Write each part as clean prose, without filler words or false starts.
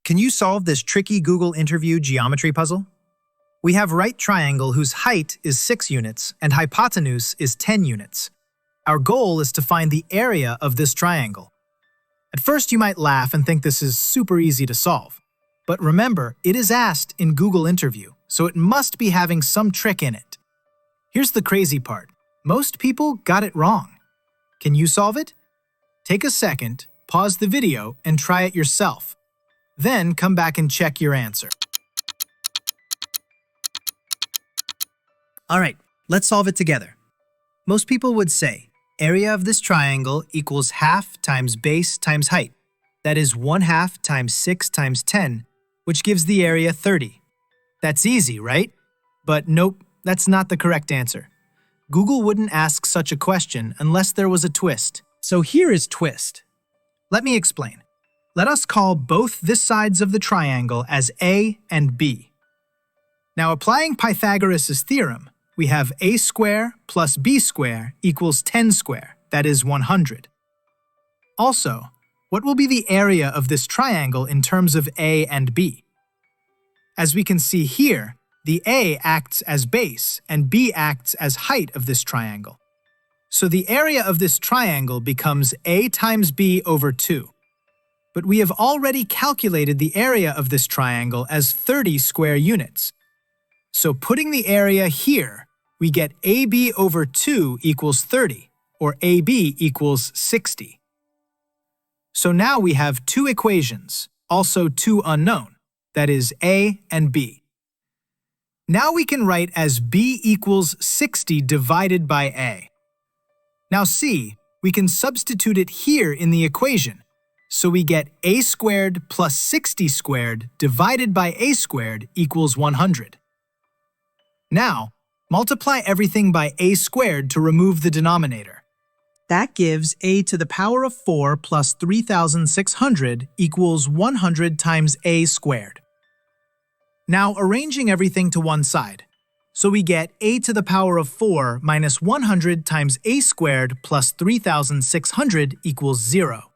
Can you solve this tricky Google interview geometry puzzle? We have right triangle whose height is 6 units and hypotenuse is 10 units. Our goal is to find the area of this triangle. At first you might laugh and think this is super easy to solve. But remember, it is asked in Google interview, so it must be having some trick in it. Here's the crazy part. Most people got it wrong. Can you solve it? Take a second, pause the video, and try it yourself. Then come back and check your answer. All right, let's solve it together. Most people would say, area of this triangle equals half times base times height. That is 1/2 times 6 times 10, which gives the area 30. That's easy, right? But nope, that's not the correct answer. Google wouldn't ask such a question unless there was a twist. So here is twist. Let me explain. Let us call both the sides of the triangle as A and B. Now, applying Pythagoras' theorem, we have a square plus b square equals 10 square, that is 100. Also, what will be the area of this triangle in terms of A and B? As we can see here, the A acts as base and B acts as height of this triangle. So the area of this triangle becomes A times B over 2. But we have already calculated the area of this triangle as 30 square units. So putting the area here, we get AB over 2 equals 30, or AB equals 60. So now we have two equations, also two unknown, that is A and B. Now we can write as B equals 60 divided by A. Now see, we can substitute it here in the equation, so we get A squared plus 60 squared divided by A squared equals 100. Now, multiply everything by A squared to remove the denominator. That gives A to the power of 4 plus 3,600 equals 100 times A squared. Now arranging everything to one side. So we get A to the power of 4 minus 100 times A squared plus 3,600 equals 0.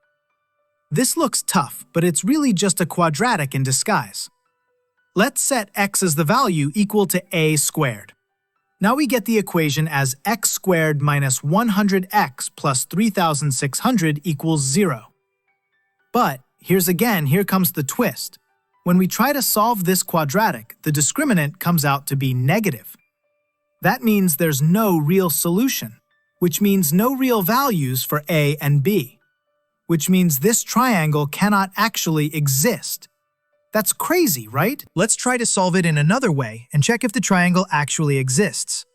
This looks tough, but it's really just a quadratic in disguise. Let's set x as the value equal to a squared. Now we get the equation as x squared minus 100x plus 3,600 equals 0. But here comes the twist. When we try to solve this quadratic, the discriminant comes out to be negative. That means there's no real solution, which means no real values for a and b. Which means this triangle cannot actually exist. That's crazy, right? Let's try to solve it in another way and check if the triangle actually exists.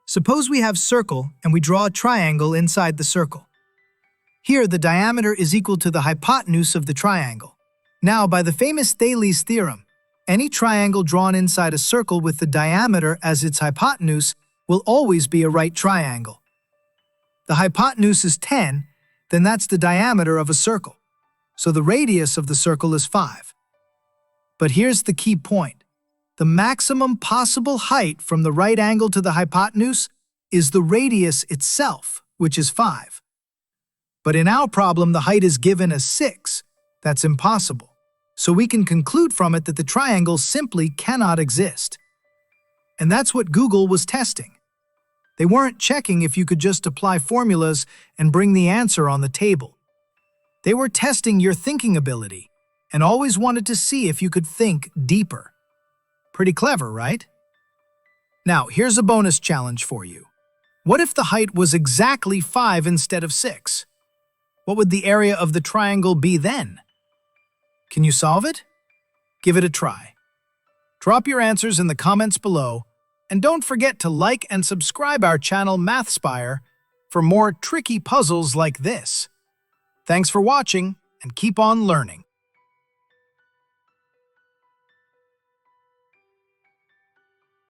Suppose we have circle and we draw a triangle inside the circle. Here, the diameter is equal to the hypotenuse of the triangle. Now, by the famous Thales theorem, any triangle drawn inside a circle with the diameter as its hypotenuse will always be a right triangle. The hypotenuse is 10, then that's the diameter of a circle. So the radius of the circle is 5. But here's the key point. The maximum possible height from the right angle to the hypotenuse is the radius itself, which is 5. But in our problem, the height is given as 6. That's impossible. So we can conclude from it that the triangle simply cannot exist. And that's what Google was testing. They weren't checking if you could just apply formulas and bring the answer on the table. They were testing your thinking ability and always wanted to see if you could think deeper. Pretty clever, right? Now, here's a bonus challenge for you. What if the height was exactly 5 instead of 6? What would the area of the triangle be then? Can you solve it? Give it a try. Drop your answers in the comments below, and don't forget to like and subscribe our channel Mathspire for more tricky puzzles like this. Thanks for watching, and keep on learning.